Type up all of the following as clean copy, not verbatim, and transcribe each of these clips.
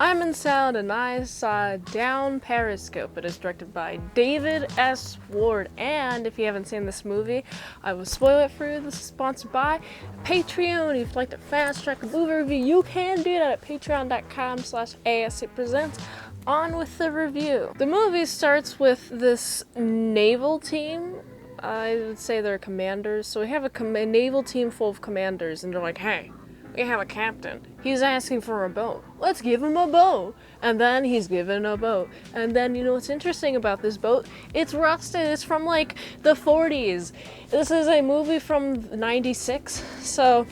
itsmintsalad, and I saw Down Periscope. It is directed by David S. Ward, and if you haven't seen this movie, I will spoil it for you. This is sponsored by Patreon. If you'd like to fast track a movie review, you can do that at patreon.com/ASEPresents. On with the review. The movie starts with this naval team. I would say they're commanders. So we have a naval team full of commanders, and they're like, hey, we have a captain. He's asking for a boat. Let's give him a boat. And then he's given a boat. And then, you know what's interesting about this boat? It's rusted. It's from like the 40s. This is a movie from 96. So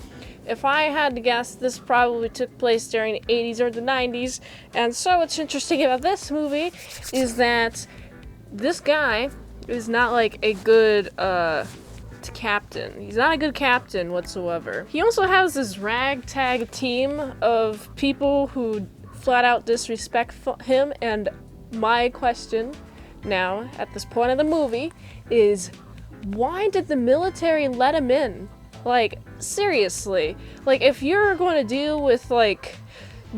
if I had to guess, this probably took place during the 80s or the 90s. And so what's interesting about this movie is that this guy is not like a good, captain. He's not a good captain whatsoever. He also has this ragtag team of people who flat out disrespect him, and my question now at this point of the movie is, why did the military let him in? Like, seriously. Like, if you're going to deal with like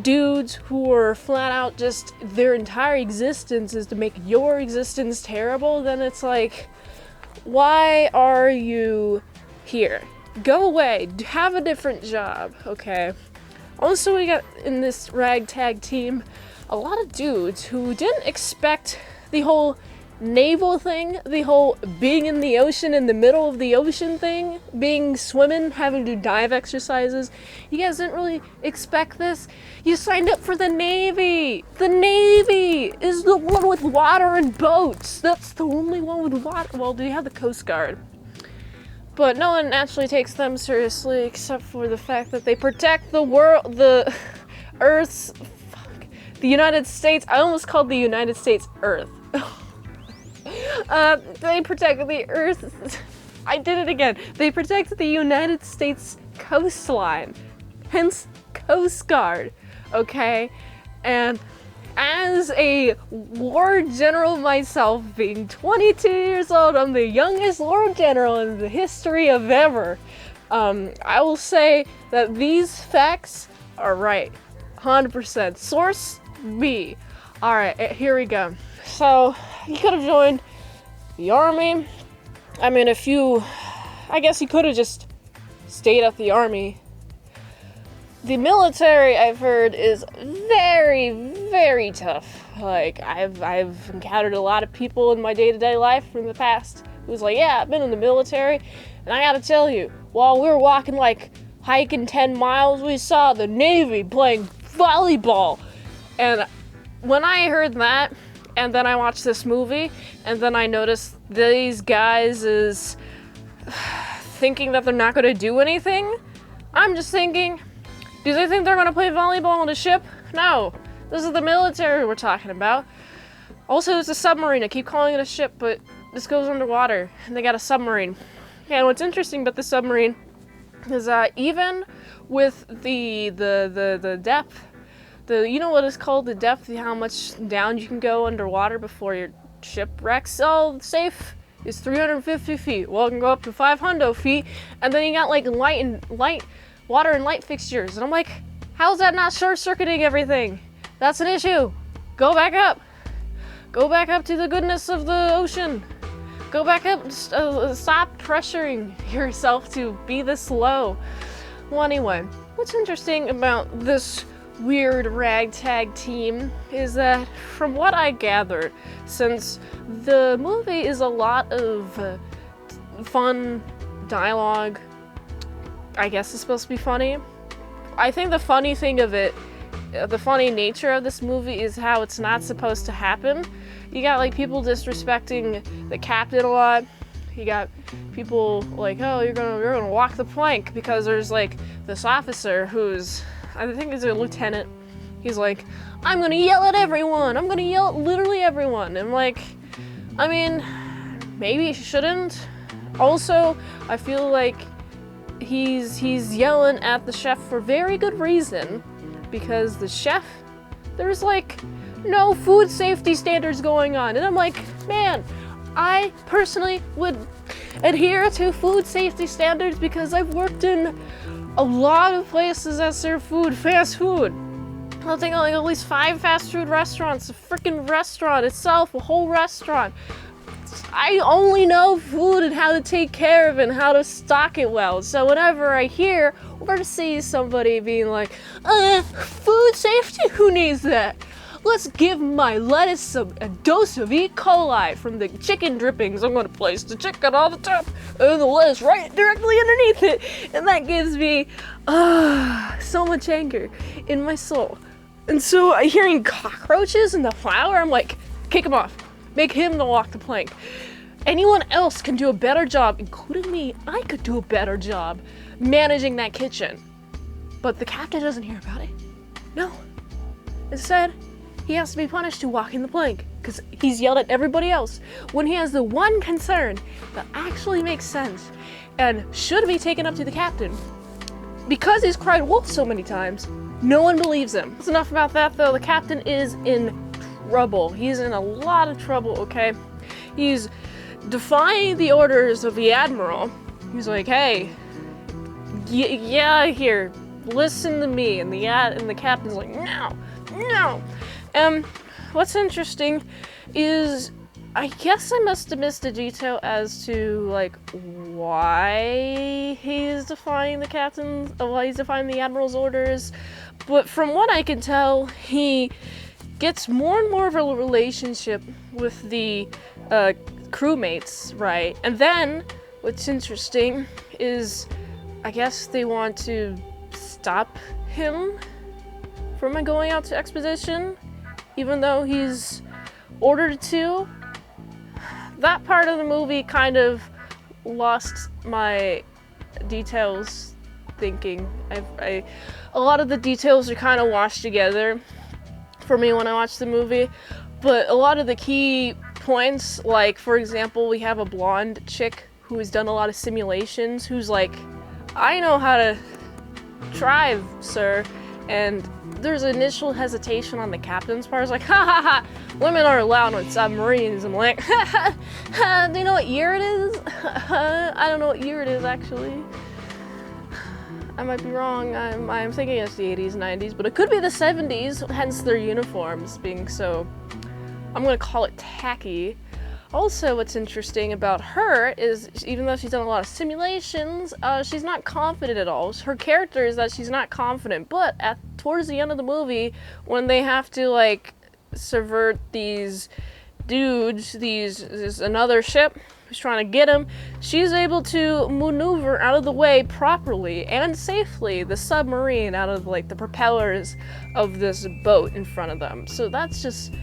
dudes who are flat out just their entire existence is to make your existence terrible, then it's like, why are you here? Go away. Have a different job, okay? Also, we got in this ragtag team a lot of dudes who didn't expect the whole naval thing, the whole being in the ocean, in the middle of the ocean thing, swimming, having to do dive exercises. You guys didn't really expect this. You signed up for the Navy. The Navy is the one with water and boats. That's the only one with water. Well, do you have the Coast Guard? But no one actually takes them seriously except for the fact that they protect the world, the Earth's, the United States. I almost called the United States Earth. They protect the Earth. I did it again. They protect the United States coastline. Hence, Coast Guard. Okay? And as a war general myself, being 22 years old, I'm the youngest war general in the history of ever. I will say that these facts are right. 100%. Source B. Alright, here we go. So, you could have joined the army. I mean, I guess you could have just stayed at the army. The military, I've heard, is very, very tough. Like, I've encountered a lot of people in my day-to-day life from the past who's like, yeah, I've been in the military, and I gotta tell you, while we were walking, like, hiking 10 miles, we saw the Navy playing volleyball. And when I heard that, and then I watched this movie, and then I noticed these guys is thinking that they're not going to do anything. I'm just thinking, do they think they're going to play volleyball on a ship? No. This is the military we're talking about. Also, it's a submarine. I keep calling it a ship, but this goes underwater, and they got a submarine. And what's interesting about the submarine is even with the depth, you know what it's called, the depth, how much down you can go underwater before your ship wrecks? Oh, safe is 350 feet. Well, it can go up to 500 feet, and then you got like water and light fixtures. And I'm like, how's that not short-circuiting everything? That's an issue. Go back up. Go back up to the goodness of the ocean. Go back up. Stop pressuring yourself to be this low. Well, anyway, what's interesting about this weird ragtag team is that, from what I gathered, since the movie is a lot of fun dialogue, I guess it's supposed to be funny. I think the funny thing of it, the funny nature of this movie is how it's not supposed to happen. You got like people disrespecting the captain a lot. You got people like, oh, you're gonna walk the plank, because there's like this officer who's, I think he's a lieutenant. He's like, I'm gonna yell at everyone. I'm gonna yell at literally everyone. I'm like, I mean, maybe he shouldn't. Also, I feel like he's yelling at the chef for very good reason, because the chef, there's like no food safety standards going on. And I'm like, man, I personally would adhere to food safety standards because I've worked in a lot of places that serve food, fast food. I'll think of like at least 5 fast food restaurants, a freaking restaurant itself, a whole restaurant. I only know food and how to take care of it and how to stock it well. So whenever I hear or see somebody being like, food safety, who needs that? Let's give my lettuce a dose of E. coli from the chicken drippings. I'm gonna place the chicken on the top and the lettuce right directly underneath it. And that gives me so much anger in my soul. And so hearing cockroaches in the flour, I'm like, kick him off. Make him the walk the plank. Anyone else can do a better job, including me. I could do a better job managing that kitchen. But the captain doesn't hear about it. No. Instead, he has to be punished to walking the plank because he's yelled at everybody else when he has the one concern that actually makes sense and should be taken up to the captain. Because he's cried wolf so many times, no one believes him. That's enough about that though. The captain is in trouble. He's in a lot of trouble, okay? He's defying the orders of the admiral. He's like, hey, yeah, here, listen to me. And the captain's like, no. What's interesting is, I guess I must have missed a detail as to like why he's defying the admiral's orders. But from what I can tell, he gets more and more of a relationship with the crewmates, right? And then what's interesting is, I guess they want to stop him from going out to expedition, even though he's ordered to. That part of the movie kind of lost my details thinking. A lot of the details are kind of washed together for me when I watch the movie, but a lot of the key points, like for example, we have a blonde chick who has done a lot of simulations, who's like, I know how to drive, sir, and there's initial hesitation on the captain's part. It's like, ha, women are allowed on submarines. I'm like, do you know what year it is? I don't know what year it is, actually. I might be wrong. I'm thinking it's the 80s, 90s, but it could be the 70s, hence their uniforms being so, I'm gonna call it tacky. Also, what's interesting about her is, even though she's done a lot of simulations, she's not confident at all. Her character is that she's not confident, but towards the end of the movie, when they have to like subvert these dudes, there's another ship who's trying to get him, she's able to maneuver out of the way properly and safely the submarine out of like the propellers of this boat in front of them. So that's just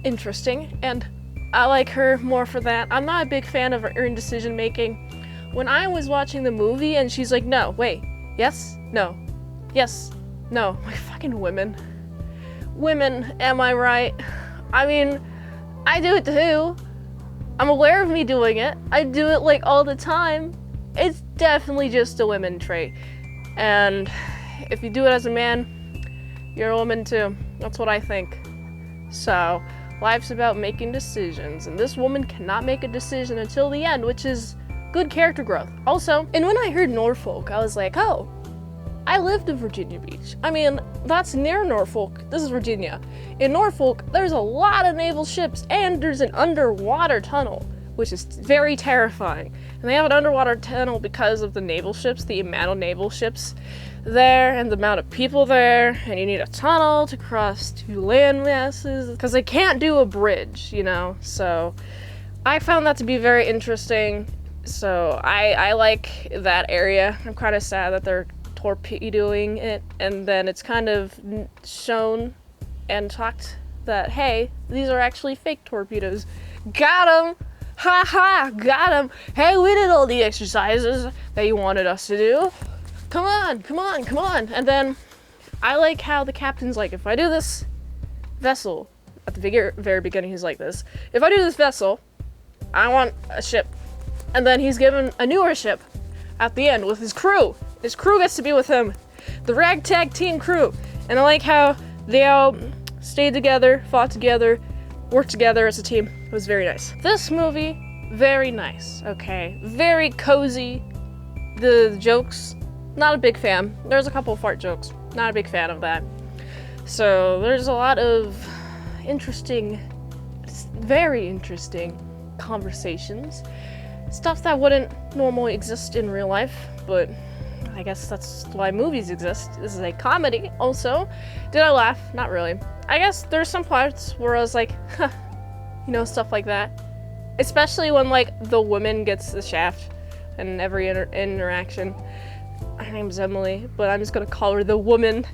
interesting, and I like her more for that. I'm not a big fan of her indecision making. When I was watching the movie and she's like, no, wait, yes, no, yes, no. Like, fucking women. Women, am I right? I mean, I do it too. I'm aware of me doing it. I do it like all the time. It's definitely just a women trait. And if you do it as a man, you're a woman too. That's what I think. So, life's about making decisions, and this woman cannot make a decision until the end, which is good character growth. Also, and when I heard Norfolk, I was like, oh, I lived in Virginia Beach. I mean, that's near Norfolk. This is Virginia. In Norfolk, there's a lot of naval ships, and there's an underwater tunnel, which is very terrifying. And they have an underwater tunnel because of the naval ships, the amount of naval ships there, and the amount of people there, and you need a tunnel to cross 2 land masses, because they can't do a bridge, you know? So I found that to be very interesting. So I like that area. I'm kind of sad that they're torpedoing it, and then it's kind of shown and talked that, hey, these are actually fake torpedoes. Got 'em! Ha ha! Got 'em! Hey, we did all the exercises that you wanted us to do. Come on, come on, come on. And then I like how the captain's like, if I do this vessel, at the very beginning he's like this, if I do this vessel, I want a ship. And then he's given a newer ship at the end with his crew. His crew gets to be with him. The ragtag team crew. And I like how they all stayed together, fought together, worked together as a team. It was very nice. This movie, very nice, okay? Very cozy. The jokes, not a big fan. There's a couple of fart jokes. Not a big fan of that. So there's a lot of interesting, very interesting conversations. Stuff that wouldn't normally exist in real life, but I guess that's why movies exist. This is a comedy also. Did I laugh? Not really. I guess there's some parts where I was like, huh, you know, stuff like that. Especially when, like, the woman gets the shaft in every interaction. Her name's Emily, but I'm just gonna call her the woman.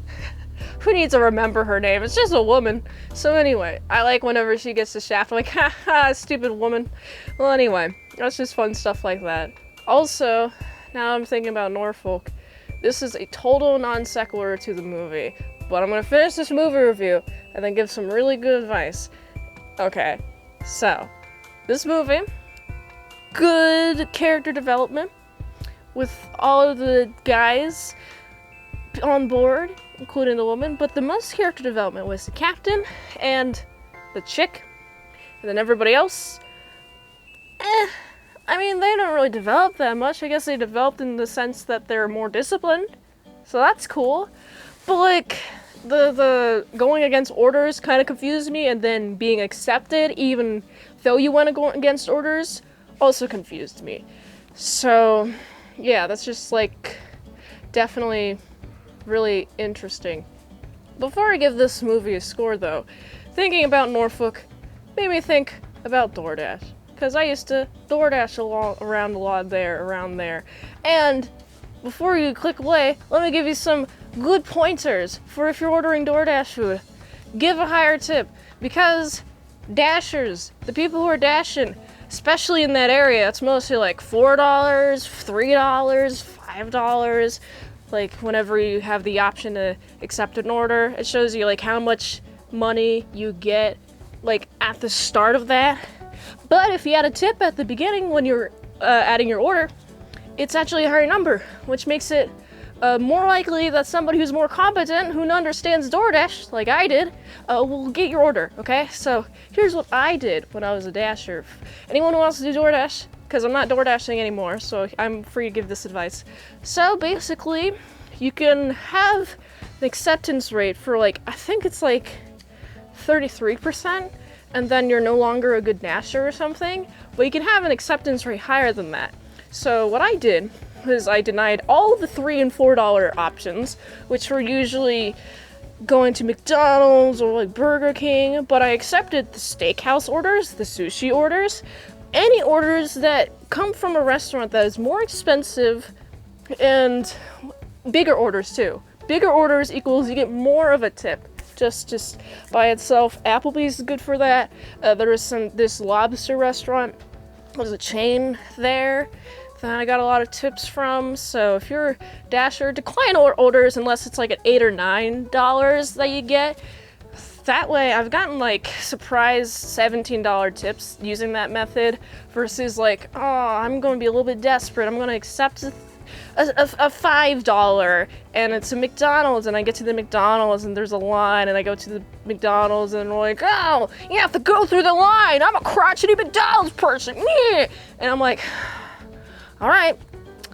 Who needs to remember her name? It's just a woman. So anyway, I like whenever she gets the shaft, I'm like, ha ha, stupid woman. Well, anyway, that's just fun stuff like that. Also, now I'm thinking about Norfolk. This is a total non sequitur to the movie, but I'm gonna finish this movie review and then give some really good advice. Okay, so, this movie, good character development with all of the guys on board, including the woman, but the most character development was the captain and the chick, and then everybody else. I mean, they don't really develop that much. I guess they developed in the sense that they're more disciplined, so that's cool. But like, the going against orders kind of confused me, and then being accepted even though you want to go against orders also confused me. So yeah, that's just like definitely really interesting. Before I give this movie a score though, thinking about Norfolk made me think about DoorDash, because I used to DoorDash around there. And before you click play, let me give you some good pointers for if you're ordering DoorDash food. Give a higher tip, because dashers, the people who are dashing, especially in that area, it's mostly like $4, $3, $5. Like whenever you have the option to accept an order, it shows you like how much money you get like at the start of that. But if you add a tip at the beginning when you're adding your order, it's actually a higher number, which makes it more likely that somebody who's more competent, who understands DoorDash, like I did, will get your order, okay? So here's what I did when I was a dasher. Anyone who wants to do DoorDash, because I'm not DoorDashing anymore, so I'm free to give this advice. So basically, you can have an acceptance rate for like, I think it's like 33%, and then you're no longer a good dasher or something, but you can have an acceptance rate higher than that. So what I did was I denied all the $3 and $4 options, which were usually going to McDonald's or like Burger King, but I accepted the steakhouse orders, the sushi orders, any orders that come from a restaurant that is more expensive, and bigger orders too. Bigger orders equals you get more of a tip. Just by itself. Applebee's is good for that. There is this lobster restaurant. There's a chain there that I got a lot of tips from. So if you're a dasher, decline orders unless it's like at $8 or $9 that you get. That way, I've gotten like surprise $17 tips using that method versus like, oh, I'm going to be a little bit desperate. I'm going to accept a $5 and it's a McDonald's, and I get to the McDonald's and there's a line, and I go to the McDonald's and I'm like, oh, you have to go through the line. I'm a crotchety McDonald's person. And I'm like, all right,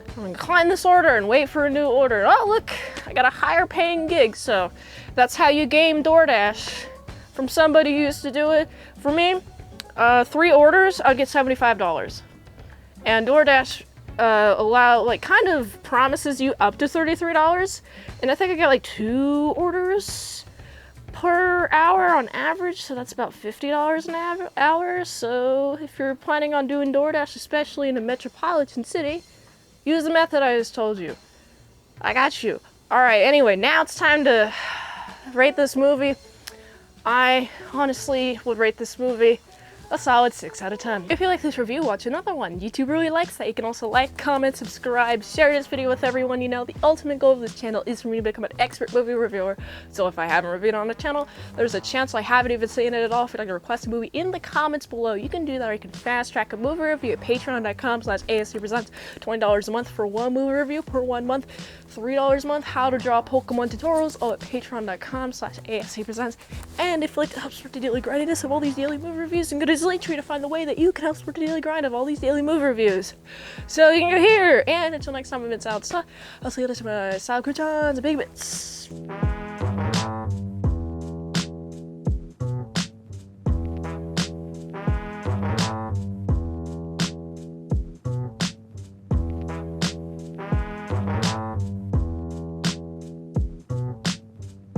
I'm gonna decline this order and wait for a new order. Oh, look, I got a higher paying gig. So that's how you game DoorDash from somebody who used to do it. For me, 3 orders, I'd get $75. And DoorDash kind of promises you up to $33. And I think I got like 2 orders per hour on average. So that's about $50 an hour. So if you're planning on doing DoorDash, especially in a metropolitan city, use the method I just told you. I got you. All right, anyway, now it's time to rate this movie. I honestly would rate this movie a solid 6 out of 10. If you like this review, watch another one. YouTube really likes that. You can also like, comment, subscribe, share this video with everyone you know. The ultimate goal of this channel is for me to become an expert movie reviewer. So if I haven't reviewed on the channel, there's a chance I haven't even seen it at all. If you'd like to request a movie in the comments below, you can do that, or you can fast track a movie review at patreon.com/ASEPresents. $20 a month for 1 movie review per 1 month. $3 a month, how to draw Pokemon tutorials, all at patreon.com/ASEPresents. And if you'd like to help support the daily grindiness of all these daily movie reviews, and go to his link tree to find the way that you can help support the daily grind of all these daily movie reviews. So you can go here, and until next time, I'm Mint Salad. I'll see you later, my salad croutons and big bits.